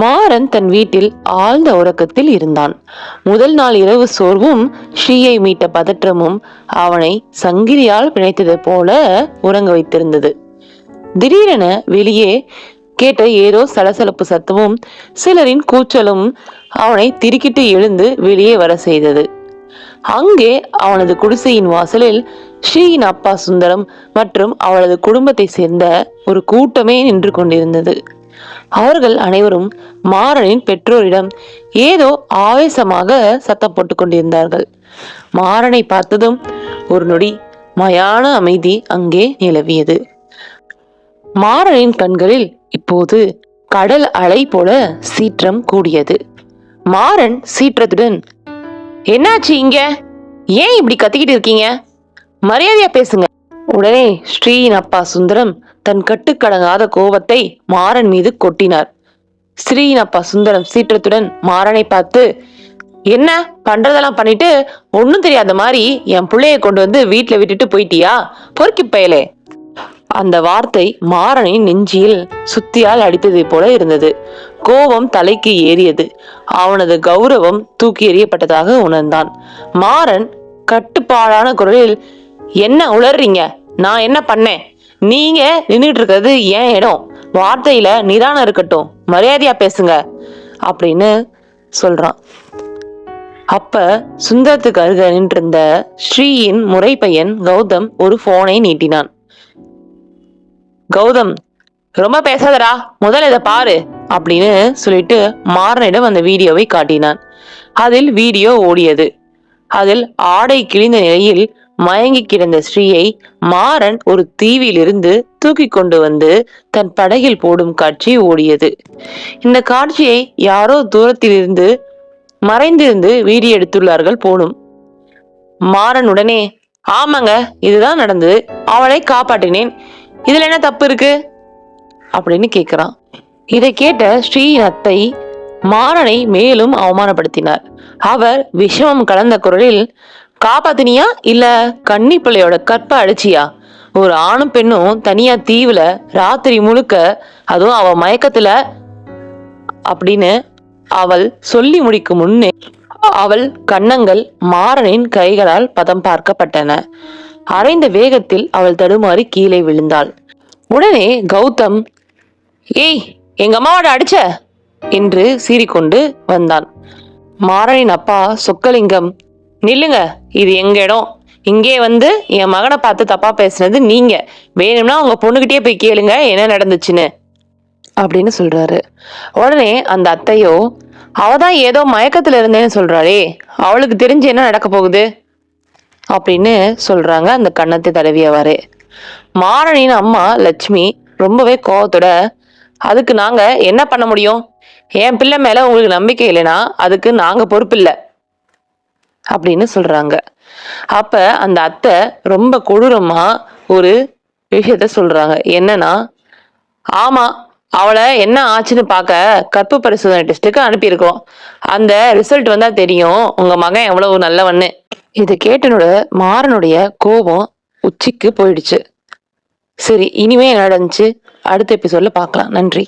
மாறன் தன் வீட்டில் ஆழ்ந்த உறக்கத்தில் இருந்தான். முதல் நாள் இரவு சோர்வும் ஸ்ரீயை மீட்ட பதற்றமும் அவனை சங்கிலியால் பிணைத்தது போல உறங்க வைத்திருந்தது. திடீரென வெளியே கேட்ட ஏதோ சலசலப்பு சத்தமும் சிலரின் கூச்சலும் அவனை திடுக்கிட்டு எழுந்து வெளியே வர செய்தது. அங்கே அவனது குடிசையின் வாசலில் ஸ்ரீயின் அப்பா சுந்தரம் மற்றும் அவளது குடும்பத்தை சேர்ந்த ஒரு கூட்டமே நின்று கொண்டிருந்தது. அவர்கள் அனைவரும் மாறனின் பெற்றோரிடம் ஏதோ ஆவேசமாக சத்தம் போட்டுக் கொண்டிருந்தார்கள். மாறனை பார்த்ததும் ஒரு நொடி மயான அமைதி அங்கே நிலவியது. மாறனின் கண்களில் இப்போது கடல் அலை போல சீற்றம் கூடியது. மாறன் சீற்றத்துடன், என்னாச்சு இங்க? ஏன் இப்படி கத்திக்கிட்டு இருக்கீங்க? மரியாதையா பேசுங்க. உடனே ஸ்ரீயின் அப்பா சுந்தரம் தன் கட்டுக்கடங்காத கோபத்தை மாறன் மீது கொட்டினார். ஸ்ரீயின் அப்பா சுந்தரம் சீற்றத்துடன் மாறனை பார்த்து, என்ன பண்றதெல்லாம் பண்ணிட்டு ஒன்னும் தெரியாத மாதிரி என் பிள்ளைய கொண்டு வந்து வீட்டுல விட்டுட்டு போயிட்டியா பொறுக்கி பயலே? அந்த வார்த்தை மாறனின் நெஞ்சில் சுத்தியால் அடித்ததை போல இருந்தது. கோபம் தலைக்கு ஏறியது. அவனது கௌரவம் தூக்கி எறியப்பட்டதாக உணர்ந்தான். மாறன் கட்டுப்பாடான குரலில், என்ன உளறீங்க? நான் என்ன பண்ணேன்? நீங்க நின்றுட்டு இருக்கிறது ஏன் இடம். வார்த்தையில நிதானம் இருக்கட்டும், மரியாதையா பேசுங்க அப்படின்னு சொல்றான். அப்ப சுந்தரத்துக்கு அருக நின்றிருந்த ஸ்ரீயின் முறை பையன் கௌதம் ஒரு போனை நீட்டினான். கௌதம், ரொம்ப பேசாதடா, முதல்ல இதை பாரு அப்படின்னு சொல்லிட்டு மாறனிடம் அந்த வீடியோவை காட்டினான். அதில் வீடியோ ஓடியது. அதில் ஆடை கிழிந்த நிலையில் மயங்கி கிடந்த ஸ்ரீயை மாறன் ஒரு தீவிலிருந்து தூக்கி கொண்டு வந்து தன் படகில் போடும் காட்சி ஓடியது. இந்த காட்சியை யாரோ தூரத்திலிருந்து மறைந்திருந்து வீடியோ எடுத்துள்ளார்கள் போலும். மாறன் உடனே, ஆமாங்க, இதுதான் நடந்தது, அவளை காப்பாற்றினேன், இதுல என்ன தப்பு இருக்கு அப்படின்னு கேக்குறான். இதை கேட்ட ஸ்ரீயின் அத்தை மாறனை மேலும் அவமானப்படுத்தினார். அவர் விஷமம் கலந்த குரலில், காப்பாத்தினியா இல்ல கன்னி பிள்ளையோட கற்ப அடிச்சியா? ஒரு ஆணும் பெண்ணும் தனியா தீவுல ராத்திரி முழுக்க, அதுவும் அவ மயக்கத்துல அப்படின்னு அவள் சொல்லி முடிக்கும் முன்னே அவள் கன்னங்கள் மாறனின் கைகளால் பதம் பார்க்கப்பட்டன. அரைந்த வேகத்தில் அவள் தடுமாறி கீழே விழுந்தாள். உடனே கௌதம், ஏய், எங்க அம்மாவோட அடிச்ச என்று சீறிக்கொண்டு வந்தான். மாறனின் அப்பா சொக்கலிங்கம், நில்லுங்க, இது எங்க இடம். இங்கே வந்து என் மகனை பார்த்து தப்பா பேசுனது நீங்க. வேணும்னா உங்க பொண்ணுகிட்டே போய் கேளுங்க என்ன நடந்துச்சுன்னு அப்படின்னு சொல்றாரு. உடனே அந்த அத்தையோ, அவதான் ஏதோ மயக்கத்துல இருந்தேன்னு சொல்றாளே, அவளுக்கு தெரிஞ்சு என்ன நடக்க போகுது அப்படின்னு சொல்றாங்க அந்த கன்னத்தை தடவியவாறே. மாறனின் அம்மா லட்சுமி ரொம்பவே கோவத்தோட, அதுக்கு நாங்க என்ன பண்ண முடியும்? என் பிள்ளை மேல உங்களுக்கு நம்பிக்கை இல்லைன்னா அதுக்கு நாங்க பொறுப்பில்லை அப்படின்னு சொல்றாங்க. அப்ப அந்த அத்தை ரொம்ப கொடூரமா ஒரு விஷயத்த சொல்றாங்க. என்னன்னா, ஆமா, அவளை என்ன ஆச்சுன்னு பார்க்க கற்பு பரிசோதனை டெஸ்ட்டுக்கு அனுப்பியிருக்கோம். அந்த ரிசல்ட் வந்தா தெரியும் உங்க மகன் எவ்வளவு நல்லவன்னு. இதை கேட்டனோட மாறனுடைய கோபம் உச்சிக்கு போயிடுச்சு. சரி, இனிமே என்ன நடந்துச்சு அடுத்த எபிசோட்ல பார்க்கலாம். நன்றி.